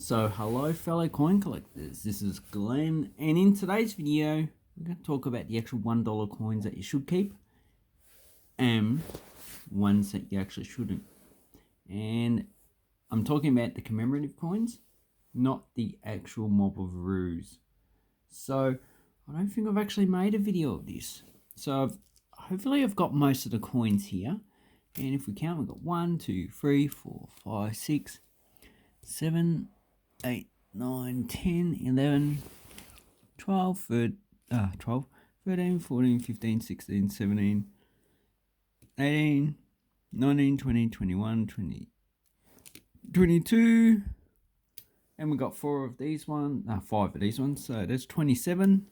So hello fellow coin collectors, this is Glenn, and in today's video we're going to talk about the actual $1 coins that you should keep and ones that you actually shouldn't. And I'm talking about the commemorative coins, not the actual mob of roos. So I don't think I've actually made a video of this. So hopefully I've got most of the coins here, and if we count, we've got 1, 2, 3, 4, 5, 6, 7, 8, 9, 10, 11, 12, 13, 14, 15, 16, 17, 18, 19, 20, 21, 20, 22, and we got 5 of these ones, so that's 27,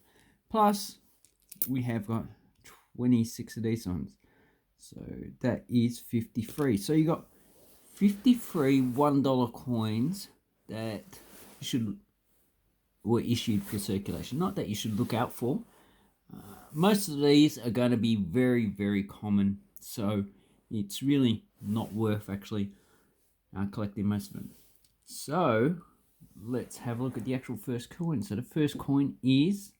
plus we have got 26 of these ones, so that is 53. So you got 53 $1 coins that were issued for circulation. Not that you should look out for. Most of these are going to be very, very common, so it's really not worth actually collecting most of them. So let's have a look at the actual first coin. So the first coin is,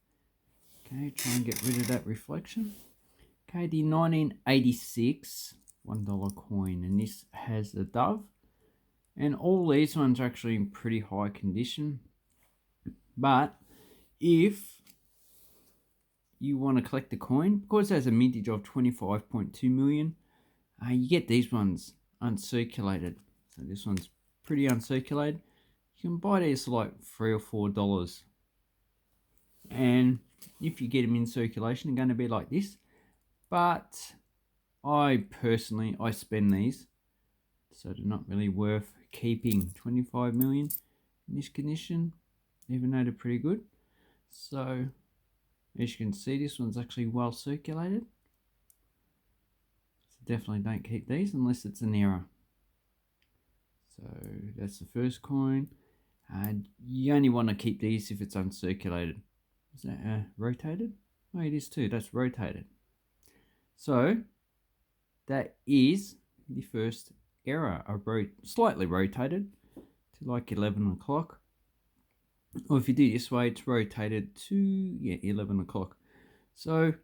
okay, try and get rid of that reflection. Okay, the 1986 $1 coin, and this has the dove. And all these ones are actually in pretty high condition. But if you want to collect the coin, because it has a mintage of 25.2 million, you get these ones uncirculated. So this one's pretty uncirculated. You can buy these for like $3 or $4. And if you get them in circulation, they're going to be like this. But I personally spend these, so they're not really worth keeping. 25 million in this condition, even though they're pretty good. So as you can see, this one's actually well circulated, so definitely don't keep these unless it's an error. So that's the first coin. You only want to keep these if it's uncirculated. Is that rotated? Oh, it is too. That's rotated. So that is the first error. I slightly rotated to like 11 o'clock. Or if you do this way, it's rotated to 11 o'clock. So,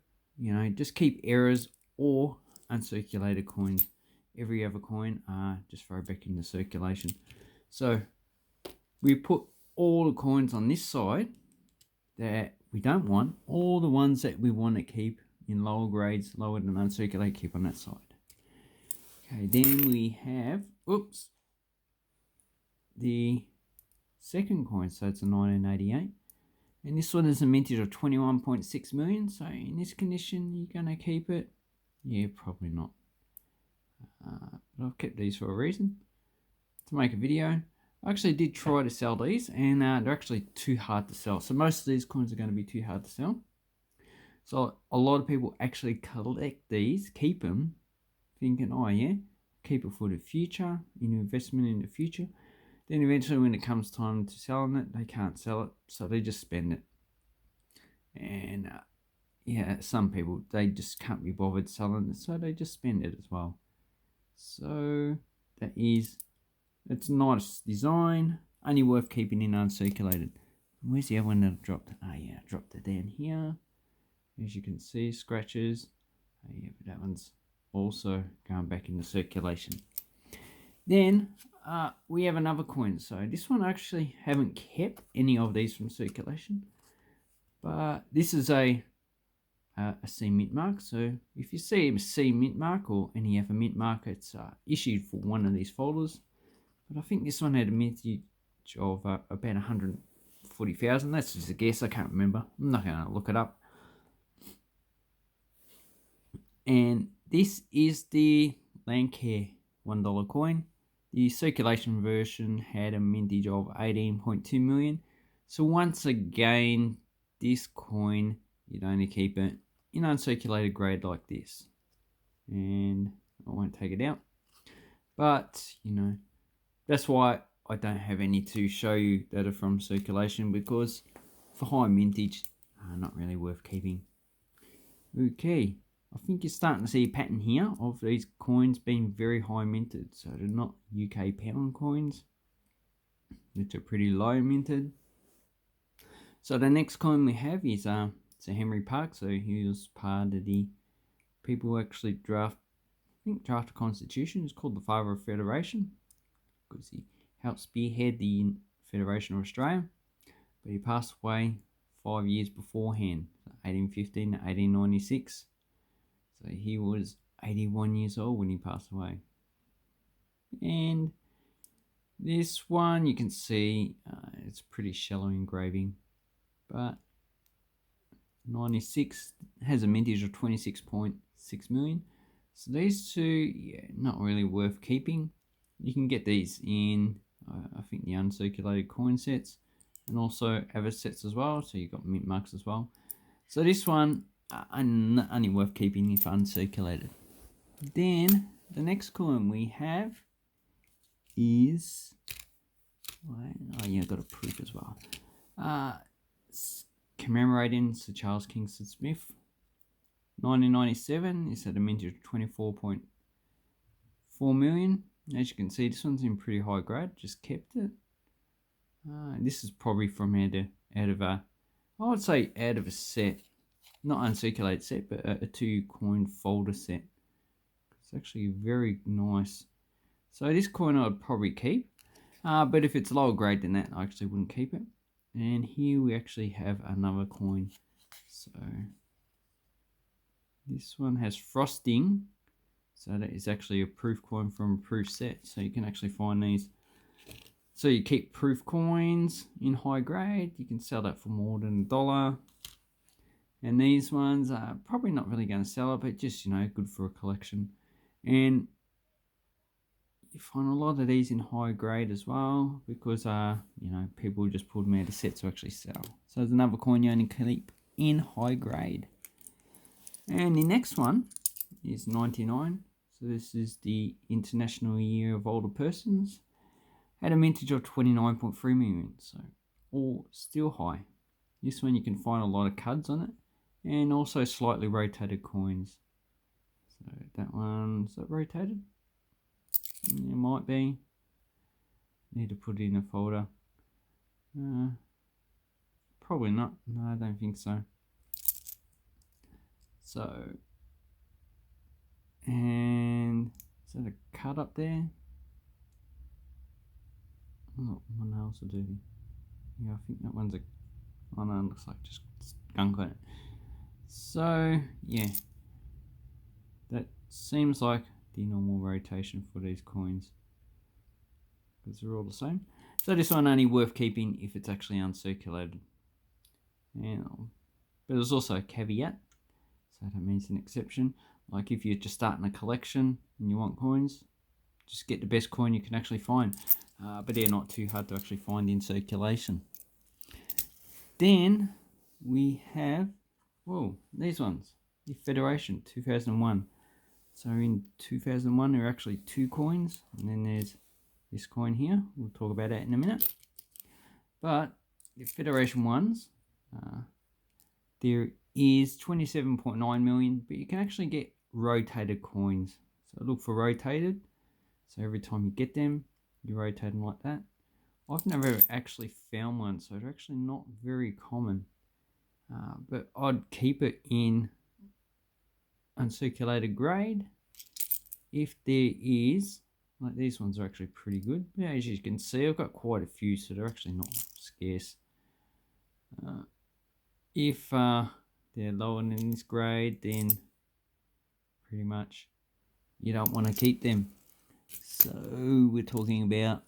just keep errors or uncirculated coins. Every other coin, just throw back into circulation. So we put all the coins on this side that we don't want. All the ones that we want to keep in lower grades, lower than uncirculated, keep on that side. Okay, then we have, the second coin, so it's a 1988. And this one is a mintage of 21.6 million. So in this condition, you're going to keep it? Yeah, probably not. But I've kept these for a reason, to make a video. I actually did try to sell these, and they're actually too hard to sell. So most of these coins are going to be too hard to sell. So a lot of people actually collect these, keep them, thinking, oh yeah, keep it for the future, investment in the future. Then eventually when it comes time to selling it, they can't sell it, so they just spend it. And some people, they just can't be bothered selling it, so they just spend it as well. So it's a nice design, only worth keeping in uncirculated. Where's the other one that I dropped? Oh yeah, I dropped it down here. As you can see, scratches. Oh yeah, but that one's also going back into circulation. Then we have another coin. So this one I actually haven't kept any of these from circulation, but this is a C mint mark. So if you see a C mint mark or any other mint mark, it's issued for one of these folders. But I think this one had a mintage of about 140,000. That's just a guess. I can't remember. I'm not going to look it up. And this is the Landcare $1 coin. The circulation version had a mintage of 18.2 million. So once again, this coin, you'd only keep it in uncirculated grade like this. And I won't take it out. But, that's why I don't have any to show you that are from circulation, because for high mintage, not really worth keeping. Okay. I think you're starting to see a pattern here of these coins being very high minted. So they're not UK pound coins. which are pretty low minted. So the next coin we have is Sir Henry Park. So he was part of the people who actually draft a constitution. It's called the Father of Federation because he helped spearhead the Federation of Australia. But he passed away 5 years beforehand, 1815 to 1896. So he was 81 years old when he passed away. And this one you can see it's pretty shallow engraving, but 96 has a mintage of 26.6 million. So these two, yeah, not really worth keeping. You can get these in, I think, the uncirculated coin sets and also other sets as well. So you've got mint marks as well. So this one, only worth keeping if uncirculated. Then the next coin we have is, oh yeah, got a proof as well. Commemorating Sir Charles Kingston Smith. 1997 is at a mintage of 24.4 million. As you can see, this one's in pretty high grade. Just kept it. This is probably from out of a, I would say out of a set, not uncirculated set, but a 2 coin folder set. It's actually very nice. So this coin I'd probably keep, but if it's lower grade than that, I actually wouldn't keep it. And here we actually have another coin. So this one has frosting. So that is actually a proof coin from a proof set. So you can actually find these. So you keep proof coins in high grade. You can sell that for more than $1. And these ones are probably not really going to sell it, but just, you know, good for a collection. And you find a lot of these in high grade as well because, you know, people just pull them out of sets to actually sell. So there's another coin you only keep in high grade. And the next one is 99. So this is the International Year of Older Persons. Had a mintage of 29.3 million. So all still high. This one you can find a lot of cuds on it. And also slightly rotated coins. So that one, is that rotated? It might be. Need to put it in a folder. Probably not. No, I don't think so. So, and is that a cut up there? Oh, my nails are dirty. Yeah, I think that one's a, oh no, it looks like just gunk on it. So, yeah, that seems like the normal rotation for these coins because they're all the same. So this one only worth keeping if it's actually uncirculated. And, but there's also a caveat, so that means an exception. Like if you're just starting a collection and you want coins, just get the best coin you can actually find. But they're not too hard to actually find in circulation. Then we have, whoa, these ones, the Federation 2001. So in 2001 there are actually 2 coins, and then there's this coin here. We'll talk about that in a minute. But the Federation ones, there is 27.9 million, but you can actually get rotated coins. So look for rotated. So every time you get them, you rotate them like that. I've never actually found one, so they're actually not very common. But I'd keep it in uncirculated grade. If there is, like these ones are actually pretty good. Yeah, as you can see, I've got quite a few, so they're actually not scarce. If they're lower than this grade, then pretty much you don't want to keep them. So we're talking about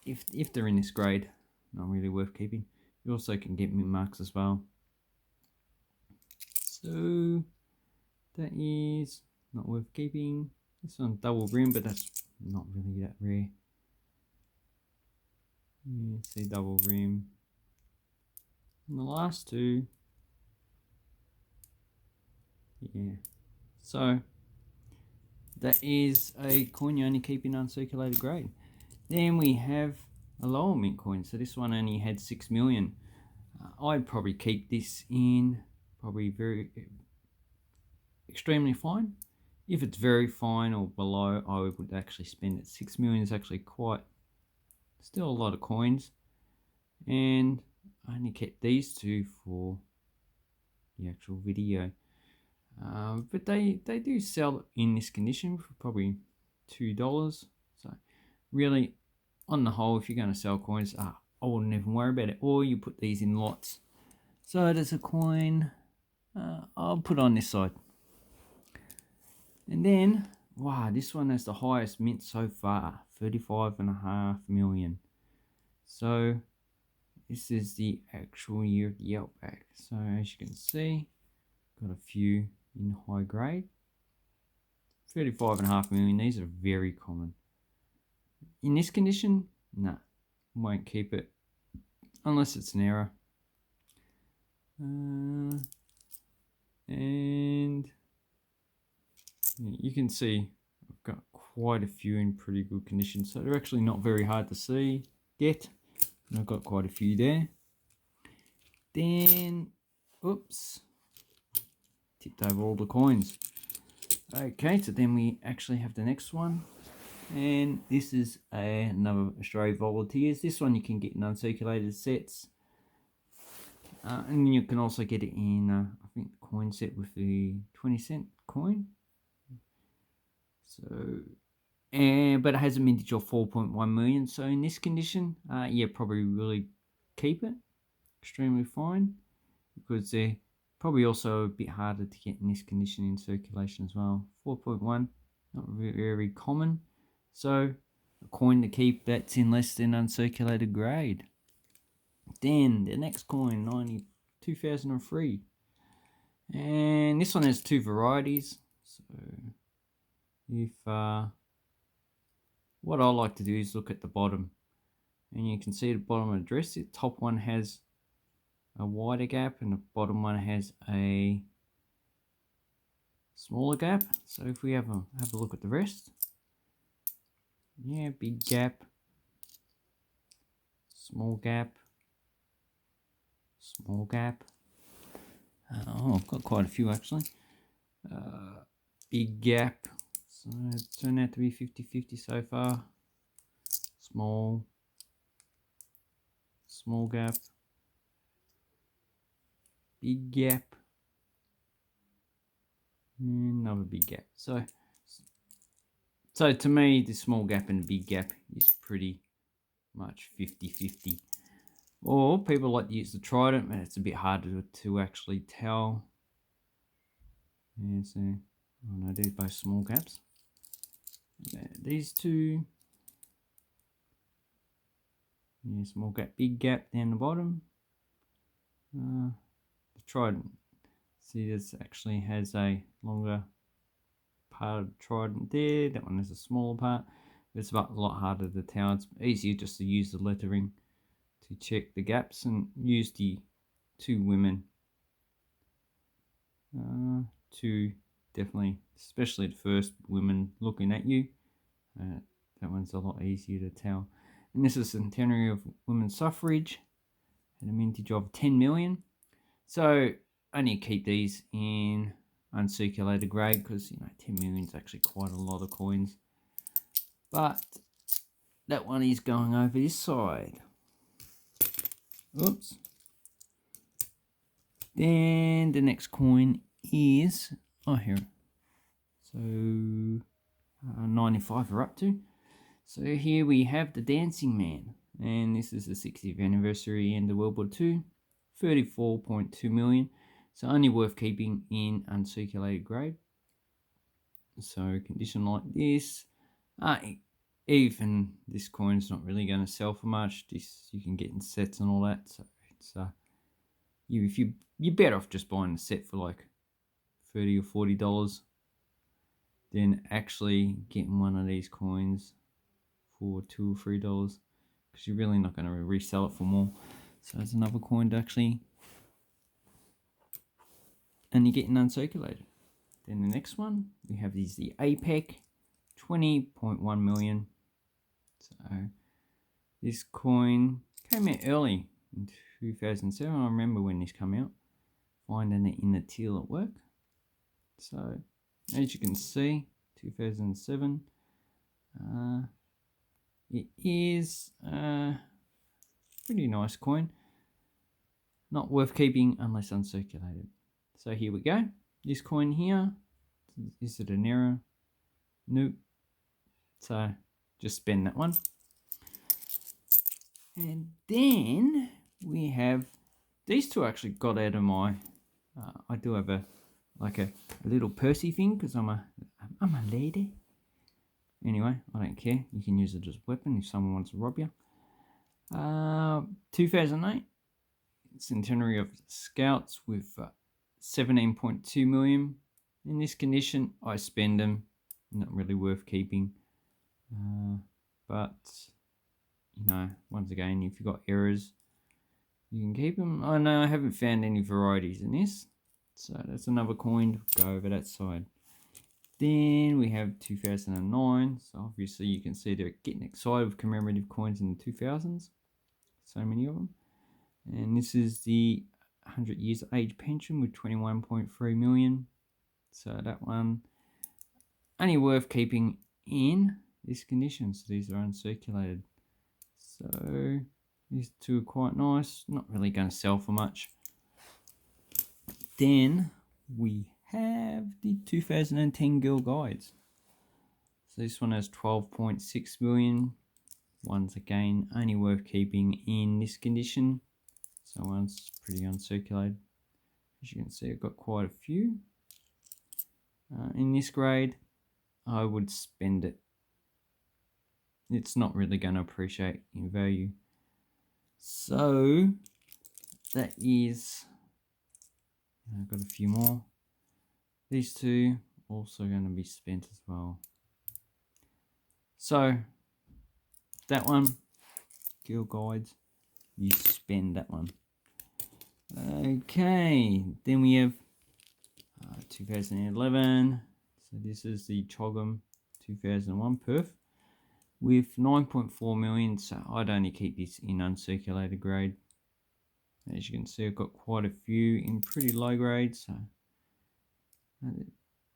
if they're in this grade, not really worth keeping. You also can get mint marks as well. So that is not worth keeping. This one's double rim, but that's not really that rare. Yeah, see double rim. And the last two, yeah. So that is a coin you only keep in uncirculated grade. Then we have a lower mint coin. So this one only had 6 million. I'd probably keep this in probably very extremely fine. If it's very fine or below, I would actually spend it. 6 million is actually quite still a lot of coins, and I only kept these two for the actual video. But they do sell in this condition for probably $2. So really, on the whole, if you're going to sell coins, I wouldn't even worry about it. Or you put these in lots. So there's a coin. I'll put on this side. And then, wow, this one has the highest mint so far, 35.5 million. So this is the actual year of the Outback. So as you can see, got a few in high grade. 35.5 million, these are very common. In this condition, nah, won't keep it unless it's an error. And you can see I've got quite a few in pretty good condition, so they're actually not very hard to see yet. And I've got quite a few there. Then, oops, tipped over all the coins. Okay, so then we actually have the next one, and this is another Australia Volunteers. This one you can get in uncirculated sets, and you can also get it in I think the coin set with the 20-cent coin. So, but it has a mintage of 4.1 million. So in this condition, yeah, probably really keep it. Extremely fine, because they're probably also a bit harder to get in this condition in circulation as well. 4.1, not very common. So a coin to keep that's in less than uncirculated grade. Then the next coin, 2003. And this one has two varieties. So if what I like to do is look at the bottom, and you can see the bottom address. The top one has a wider gap and the bottom one has a smaller gap. So if we have a look at the rest, yeah, big gap, small gap, small gap. Oh, I've got quite a few actually. Big gap, so it's turned out to be 50-50 so far. Small gap, big gap, another big gap. So to me, the small gap and the big gap is pretty much 50-50. Or people like to use the trident, but it's a bit harder to actually tell. Yeah, so, oh no, they're both small gaps. These two, yeah, small gap, big gap down the bottom. The trident, see, this actually has a longer part of the trident there. That one has a smaller part. It's a lot harder to tell. It's easier just to use the lettering to check the gaps and use the two women to definitely, especially the first women looking at you. That one's a lot easier to tell. And this is Centenary of women's suffrage, at a mintage of 10 million. So I need to keep these in uncirculated grade because 10 million is actually quite a lot of coins. But that one is going over this side. Oops. Then the next coin is, here. So 95 we're up to. So here we have the Dancing Man, and this is the 60th anniversary end of World War II, 34.2 million. So only worth keeping in uncirculated grade. So condition like this, even this coin's not really going to sell for much. This you can get in sets and all that. So it's you're better off just buying the set for like $30 or $40 than actually getting one of these coins for $2 or $3, because you're really not going to resell it for more. So there's another coin to actually, and you're getting uncirculated. Then the next one, we have the APEC, 20.1 million. So this coin came out early in 2007. I remember when this came out, finding it in the till at work. So as you can see, 2007. it is a pretty nice coin. Not worth keeping unless uncirculated. So here we go. This coin here, is it an error? Nope. So just spend that one. And then we have these two. Actually got out of my. I do have a little Percy thing because I'm a lady. Anyway, I don't care. You can use it as a weapon if someone wants to rob you. 2008 Centenary of Scouts with 17.2 million. In this condition, I spend them. Not really worth keeping. But you know, once again, if you've got errors, you can keep them. Oh no, I haven't found any varieties in this. So that's another coin to go over that side. Then we have 2009. So obviously you can see they're getting excited with commemorative coins in the 2000s. So many of them. And this is the 100 years age pension with 21.3 million. So that one only worth keeping in this condition. So these are uncirculated. So these two are quite nice. Not really going to sell for much. Then we have the 2010 Girl Guides. So this one has 12.6 million. Once again, only worth keeping in this condition. So one's pretty uncirculated. As you can see, I've got quite a few. In this grade, I would spend it. It's not really going to appreciate in value. So that is, I've got a few more. These two also going to be spent as well. So that one, Girl Guides, you spend that one. Okay, then we have 2011. So this is the Chogham 2001 Perth with 9.4 million. So I'd only keep this in uncirculated grade. As you can see, I've got quite a few in pretty low grade. So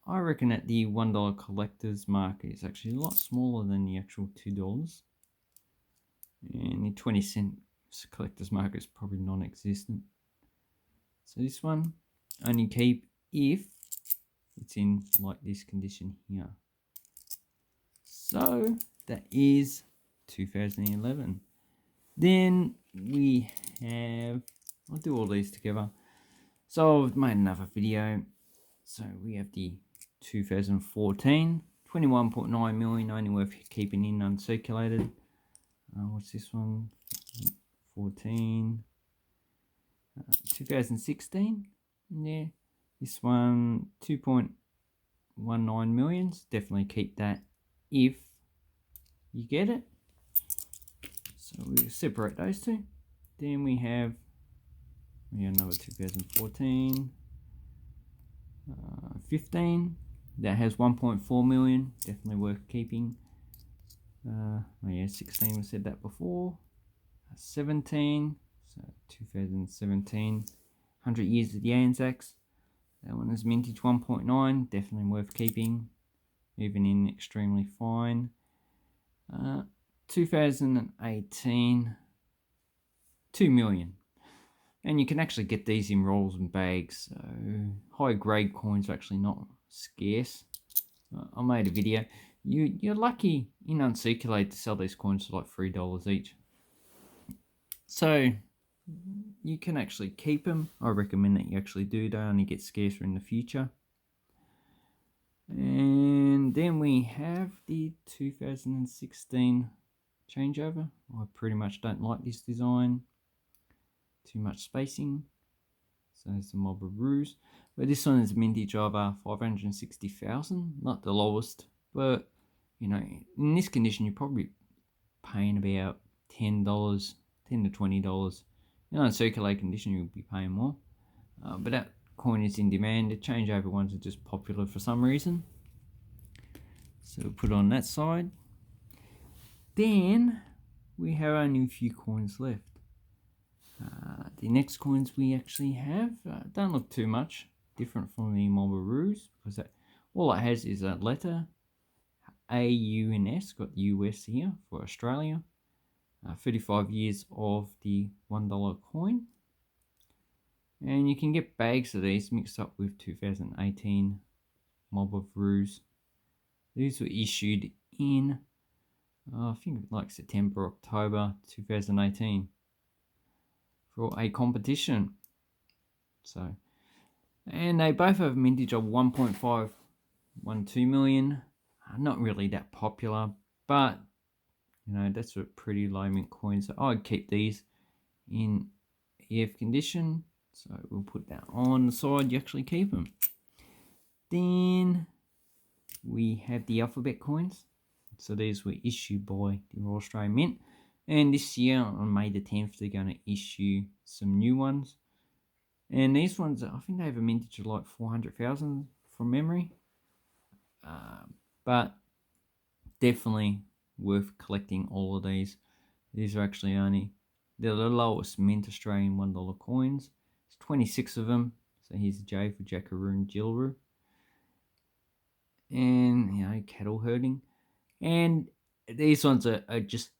I reckon at the $1 collector's market, it's actually a lot smaller than the actual $2. And the 20-cent collector's market is probably non-existent. So this one only keep if it's in like this condition here. So that is 2011. Then we have, I'll do all these together. So I've made another video. So we have the 2014, 21.9 million, only worth keeping in uncirculated. What's this one? 14. 2016. Yeah. This one, 2.19 million. Definitely keep that if you get it. So we separate those two. Then we have another 2014. 15. That has 1.4 million. Definitely worth keeping. Oh yeah, 16, we said that before. 17, so 2017, 100 years of the Anzacs. That one is mintage 1.9, definitely worth keeping, even in extremely fine. 2018, 2 million. And you can actually get these in rolls and bags, so high grade coins are actually not scarce. I made a video. You're lucky in Uncirculate to sell these coins for like $3 each. So you can actually keep them. I recommend that you actually do. They only get scarcer in the future. And then we have the 2016 changeover. I pretty much don't like this design. Too much spacing. So it's the Mob of Ruse. But this one is mintage of 560,000. Not the lowest, but you know, in this condition you're probably paying about $10, $10 to $20. In a circulate condition you'll be paying more. But that coin is in demand. The changeover ones are just popular for some reason. So we'll put it on that side. Then we have only a few coins left. The next coins we actually have don't look too much different from the Mob of Ruse, because all it has is a letter, AUNS, got the US here for Australia. 35 years of the $1 coin. And you can get bags of these mixed up with 2018 Mob of Ruse. These were issued in, I think like September, October 2018 for a competition. So, and they both have a mintage of 1.512 million. Not really that popular, but you know, that's a pretty low mint coin. So I'd keep these in EF condition. So we'll put that on the side, you actually keep them. Then we have the alphabet coins. So these were issued by the Royal Australian Mint. And this year on May the 10th, they're going to issue some new ones. And these ones, I think they have a mintage of like 400,000 from memory. But definitely worth collecting all of these. These are actually they're the lowest mint Australian $1 coins. It's 26 of them. So here's a J for Jackaroo and Jillaroo. And, you know, cattle herding. And these ones are just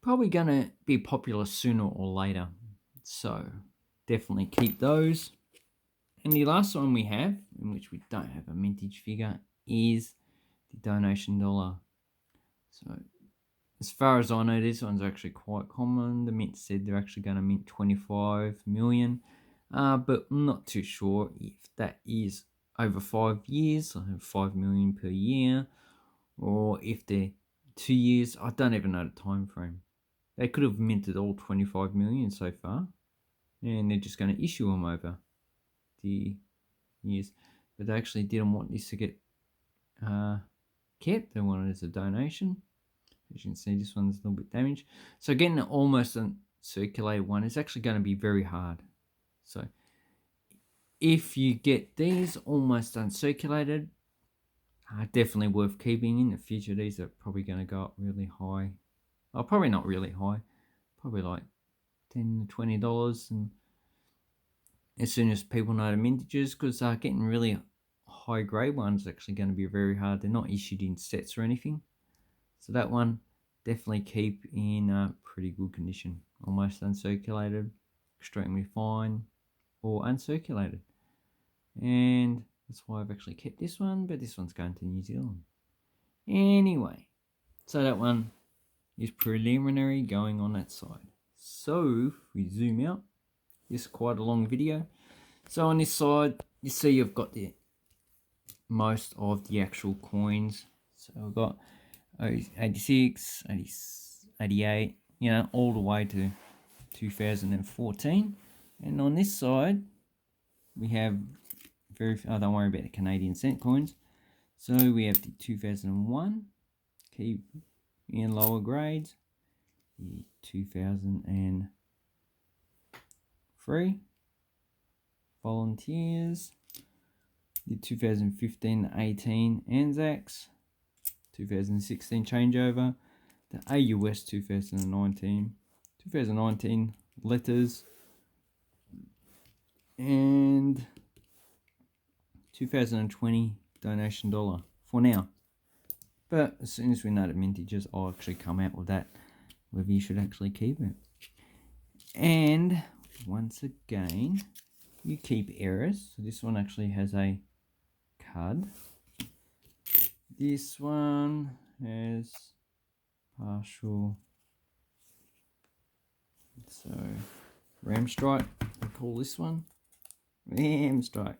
probably going to be popular sooner or later. So definitely keep those. And the last one we have, in which we don't have a mintage figure, is the donation dollar. So as far as I know, this one's actually quite common. The mint said they're actually going to mint 25 million. But I'm not too sure if that is over 5 years, so 5 million per year, or if they're 2 years. I don't even know the time frame. They could have minted all 25 million so far, and they're just going to issue them over the years. But they actually didn't want this to get kept. They wanted it as a donation. As you can see, this one's a little bit damaged. So getting almost a circulated one is actually going to be very hard. So if you get these almost uncirculated, definitely worth keeping in the future. These are probably going to go up really high. Oh, probably not really high. Probably like $10 to $20. And as soon as people know the mintages, because getting really high grade ones is actually going to be very hard. They're not issued in sets or anything. So that one, definitely keep in pretty good condition. Almost uncirculated, extremely fine, or uncirculated. And that's why I've actually kept this one, but this one's going to New Zealand. Anyway, so that one is preliminary going on that side. So if we zoom out, this is quite a long video. So on this side, you see you've got the most of the actual coins. So I've got 86, 88, you know, all the way to 2014. And on this side, we have don't worry about the Canadian cent coins. So we have the 2001, keep in lower grades, the 2003 Volunteers, the 2015-18 Anzacs, 2016 changeover, the AUS 2019 letters, and 2020 donation dollar for now. But as soon as we know the mintages, I'll actually come out with that, whether you should actually keep it. And once again, you keep errors. So this one actually has a card. This one has partial, so ram strike, I call this one ram strike,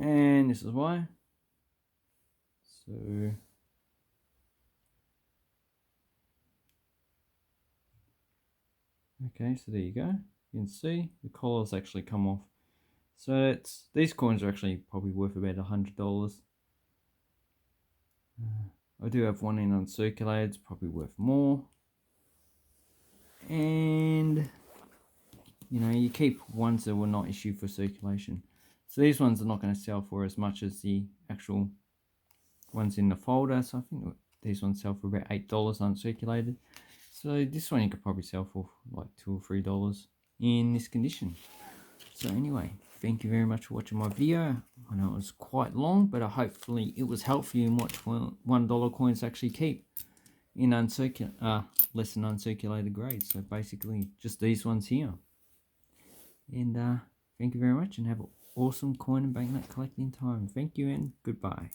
and this is why. So okay, so there you go. You can see the collars actually come off. So these coins are actually probably worth about $100. I do have one in uncirculated, it's probably worth more. And you know, you keep ones that were not issued for circulation. So these ones are not going to sell for as much as the actual ones in the folder. So I think these ones sell for about $8 uncirculated. So this one you could probably sell for like $2 or $3 in this condition. So anyway, thank you very much for watching my video. I know it was quite long, but hopefully it was helpful in what $1 coins actually keep in less than uncirculated grades. So basically just these ones here. And thank you very much, and have an awesome coin and banknote collecting time. Thank you and goodbye.